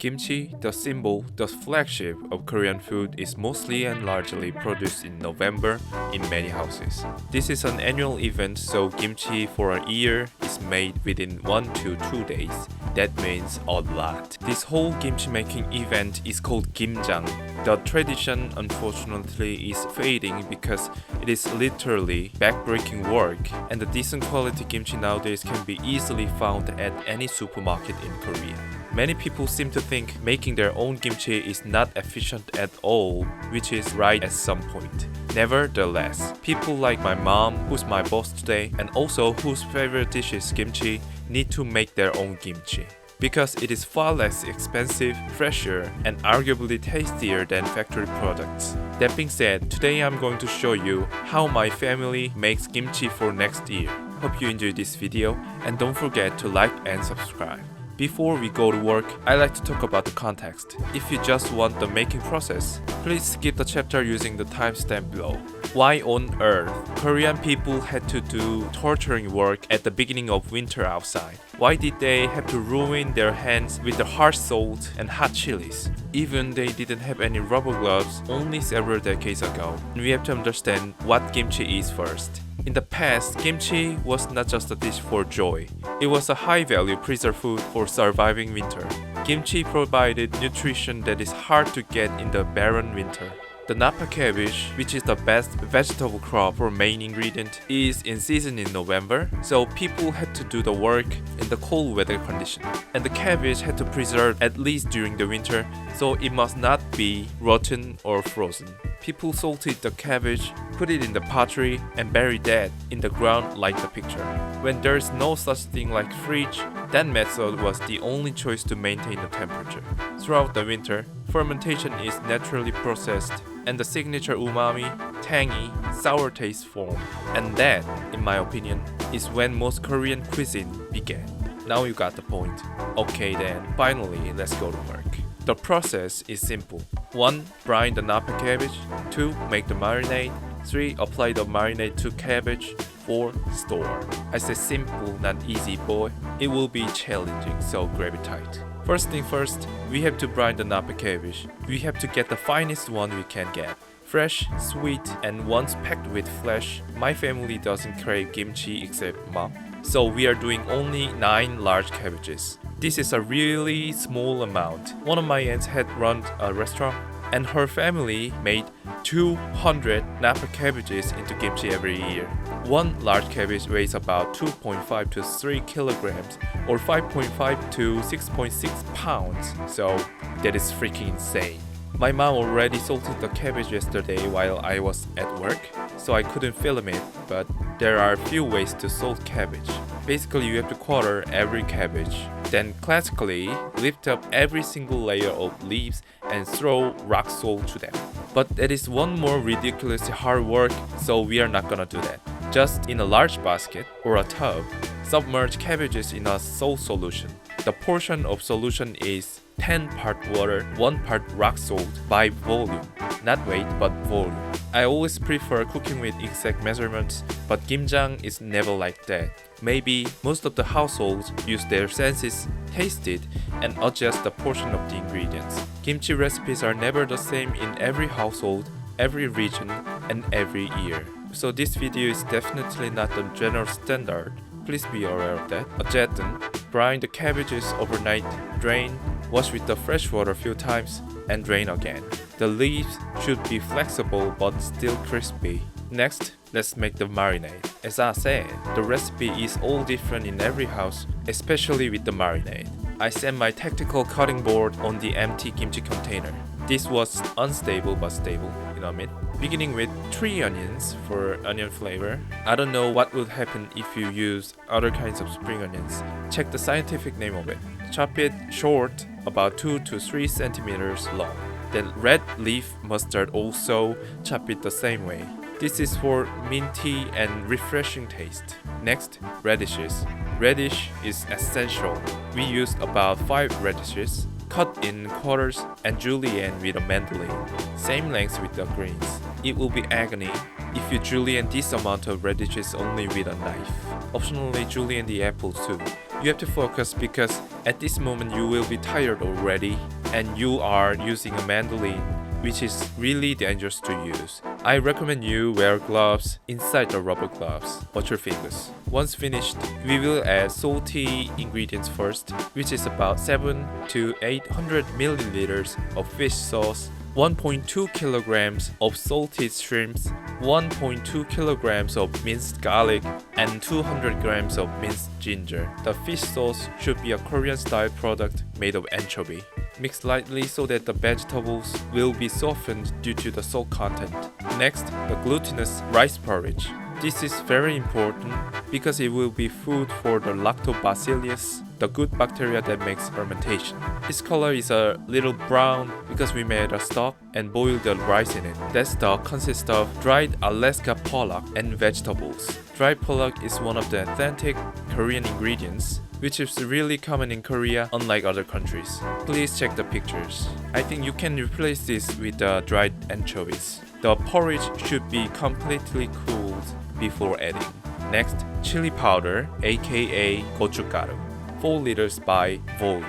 Kimchi, the symbol, the flagship of Korean food, is mostly and largely produced in November in many houses. This is an annual event, so kimchi for a year is made within 1 to 2 days. That means a lot. This whole kimchi making event is called Gimjang. The tradition unfortunately is fading because it is literally backbreaking work, and the decent quality kimchi nowadays can be easily found at any supermarket in Korea. Many people seem to think making their own kimchi is not efficient at all, which is right at some point. Nevertheless, people like my mom, who's my boss today, and also whose favorite dish is kimchi, need to make their own kimchi. Because it is far less expensive, fresher, and arguably tastier than factory products. That being said, today I'm going to show you how my family makes kimchi for next year. Hope you enjoy this video, and don't forget to like and subscribe. Before we go to work, I like to talk about the context. If you just want the making process, please skip the chapter using the timestamp below. Why on earth Korean people had to do torturing work at the beginning of winter outside? Why did they have to ruin their hands with the harsh salt and hot chilies? Even they didn't have any rubber gloves only several decades ago. And we have to understand what kimchi is first. In the past, kimchi was not just a dish for joy. It was a high-value preserved food for surviving winter. Kimchi provided nutrition that is hard to get in the barren winter. The napa cabbage, which is the best vegetable crop for main ingredient, is in season in November, so people had to do the work in the cold weather condition. And the cabbage had to preserve at least during the winter, so it must not be rotten or frozen. People salted the cabbage, put it in the pottery, and buried that in the ground like the picture. When there is no such thing like fridge, that method was the only choice to maintain the temperature. Throughout the winter, fermentation is naturally processed, and the signature umami, tangy, sour taste form. And that, in my opinion, is when most Korean cuisine began. Now you got the point. Okay then, finally, let's go to work. The process is simple. 1. Brine the napa cabbage. 2. Make the marinade. 3. Apply the marinade to cabbage. 4. Store. I say simple, not easy, boy. It will be challenging, so grab it tight. First thing first, we have to brine the napa cabbage. We have to get the finest one we can get. Fresh, sweet, and once packed with flesh. My family doesn't crave kimchi except mom. So we are doing only 9 large cabbages. This is a really small amount. One of my aunts had run a restaurant, and her family made 200 napa cabbages into kimchi every year. One large cabbage weighs about 2.5 to 3 kilograms or 5.5 to 6.6 pounds, so that is freaking insane. My mom already salted the cabbage yesterday while I was at work, so I couldn't film it, but there are a few ways to salt cabbage. Basically, you have to quarter every cabbage. Then classically, lift up every single layer of leaves and throw rock salt to them. But that is one more ridiculously hard work, so we are not gonna do that. Just in a large basket or a tub, submerge cabbages in a salt solution. The portion of solution is 10 part water, 1 part rock salt by volume. Not weight, but volume. I always prefer cooking with exact measurements, but gimjang is never like that. Maybe most of the households use their senses, taste it, and adjust the portion of the ingredients. Kimchi recipes are never the same in every household, every region, and every year. So this video is definitely not the general standard. Please be aware of that. 어쨌든, brine the cabbages overnight, drain, wash with the fresh water a few times, and drain again. The leaves should be flexible but still crispy. Next, let's make the marinade. As I said, the recipe is all different in every house, especially with the marinade. I set my tactical cutting board on the empty kimchi container. This was unstable but stable, you know what I mean? Beginning with 3 onions for onion flavor. I don't know what would happen if you use other kinds of spring onions. Check the scientific name of it. Chop it short, about 2 to 3 centimeters long. Then red leaf mustard also, chop it the same way. This is for minty and refreshing taste. Next, radishes. Radish is essential. We used about 5 radishes, cut in quarters, and julienne with a mandolin. Same length with the greens. It will be agony if you julienne this amount of radishes only with a knife. Optionally julienne the apple too. You have to focus because at this moment you will be tired already and you are using a mandolin, which is really dangerous to use. I recommend you wear gloves inside the rubber gloves. Watch your fingers. Once finished, we will add salty ingredients first, which is about 7 to 800 milliliters of fish sauce, 1.2 kilograms of salted shrimps, 1.2 kilograms of minced garlic, and 200 grams of minced ginger. The fish sauce should be a Korean style product made of anchovy. Mix lightly so that the vegetables will be softened due to the salt content. Next, the glutinous rice porridge. This is very important because it will be food for the lactobacillus, the good bacteria that makes fermentation. Its color is a little brown because we made a stock and boiled the rice in it. That stock consists of dried Alaska pollock and vegetables. Dried pollock is one of the authentic Korean ingredients, which is really common in Korea unlike other countries. Please check the pictures. I think you can replace this with the dried anchovies. The porridge should be completely cooled before adding. Next, chili powder, aka gochugaru, 4 liters by volume.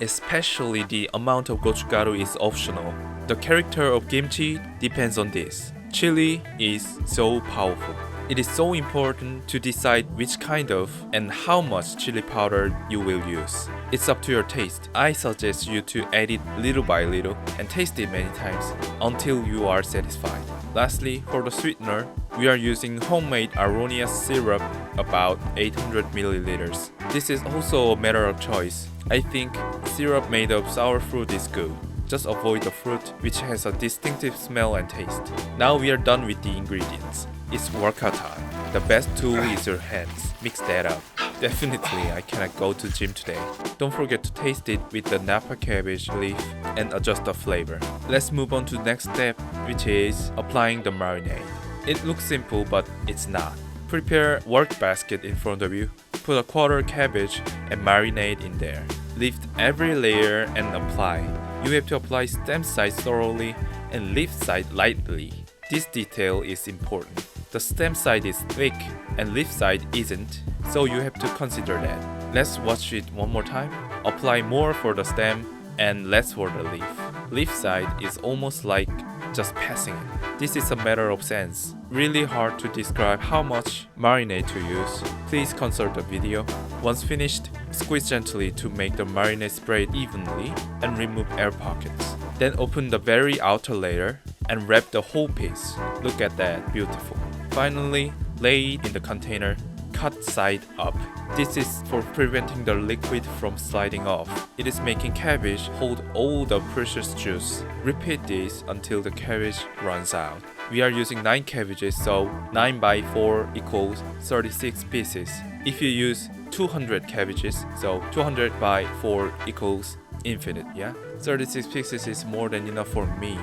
Especially the amount of gochugaru is optional. The character of kimchi depends on this. Chili is so powerful. It is so important to decide which kind of and how much chili powder you will use. It's up to your taste. I suggest you to add it little by little and taste it many times until you are satisfied. Lastly, for the sweetener, we are using homemade aronia syrup, about 800 milliliters. This is also a matter of choice. I think syrup made of sour fruit is good. Just avoid the fruit, which has a distinctive smell and taste. Now we are done with the ingredients. It's workout time. The best tool is your hands. Mix that up. Definitely, I cannot go to gym today. Don't forget to taste it with the napa cabbage leaf and adjust the flavor. Let's move on to the next step, which is applying the marinade. It looks simple, but it's not. Prepare work basket in front of you. Put a quarter cabbage and marinade in there. Lift every layer and apply. You have to apply stem side thoroughly and leaf side lightly. This detail is important. The stem side is thick and leaf side isn't, so you have to consider that. Let's watch it one more time. Apply more for the stem and less for the leaf. Leaf side is almost like just passing it. This is a matter of sense. Really hard to describe how much marinade to use. Please consult the video. Once finished, squeeze gently to make the marinade spread evenly and remove air pockets. Then open the very outer layer and wrap the whole piece. Look at that, beautiful. Finally, lay it in the container, cut side up. This is for preventing the liquid from sliding off. It is making cabbage hold all the precious juice. Repeat this until the cabbage runs out. We are using 9 cabbages, so 9 by 4 equals 36 pieces. If you use 200 cabbages, so 200 by 4 equals infinite, yeah? 36 pieces is more than enough for me.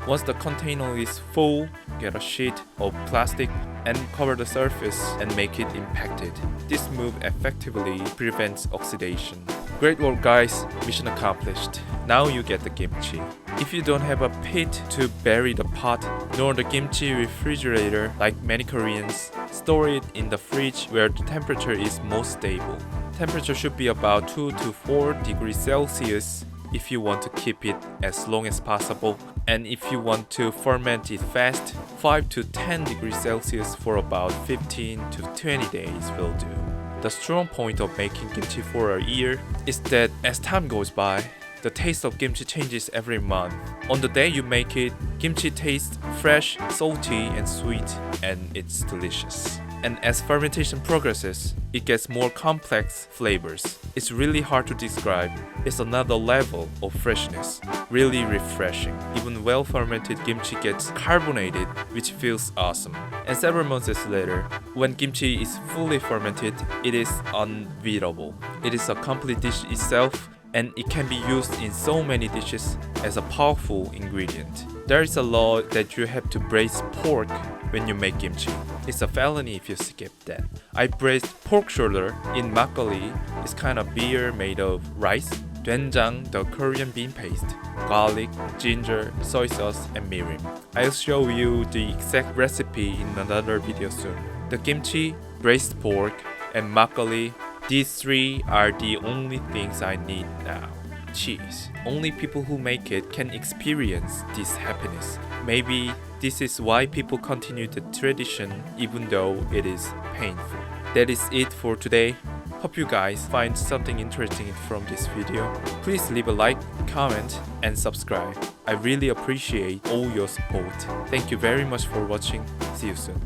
Once the container is full, get a sheet of plastic and cover the surface and make it impacted. This move effectively prevents oxidation. Great work guys, mission accomplished. Now you get the kimchi. If you don't have a pit to bury the pot, nor the kimchi refrigerator like many Koreans, store it in the fridge where the temperature is most stable. Temperature should be about 2 to 4 degrees Celsius if you want to keep it as long as possible, and if you want to ferment it fast, 5 to 10 degrees Celsius for about 15 to 20 days will do. The strong point of making kimchi for a year is that as time goes by, the taste of kimchi changes every month. On the day you make it, kimchi tastes fresh, salty, and sweet, and it's delicious. And as fermentation progresses, it gets more complex flavors. It's really hard to describe. It's another level of freshness. Really refreshing. Even well-fermented kimchi gets carbonated, which feels awesome. And several months later, when kimchi is fully fermented, it is unbeatable. It is a complete dish itself, and it can be used in so many dishes as a powerful ingredient. There is a law that you have to braise pork when you make kimchi. It's a felony if you skip that. I braised pork shoulder in makgeolli. It's kind of beer made of rice, doenjang, the Korean bean paste, garlic, ginger, soy sauce, and mirin. I'll show you the exact recipe in another video soon. The kimchi, braised pork, and makgeolli, These three are the only things I need now. Cheese. Only people who make it can experience this happiness. Maybe this is why people continue the tradition even though it is painful. That is it for today. Hope you guys find something interesting from this video. Please leave a like, comment, and subscribe. I really appreciate all your support. Thank you very much for watching. See you soon.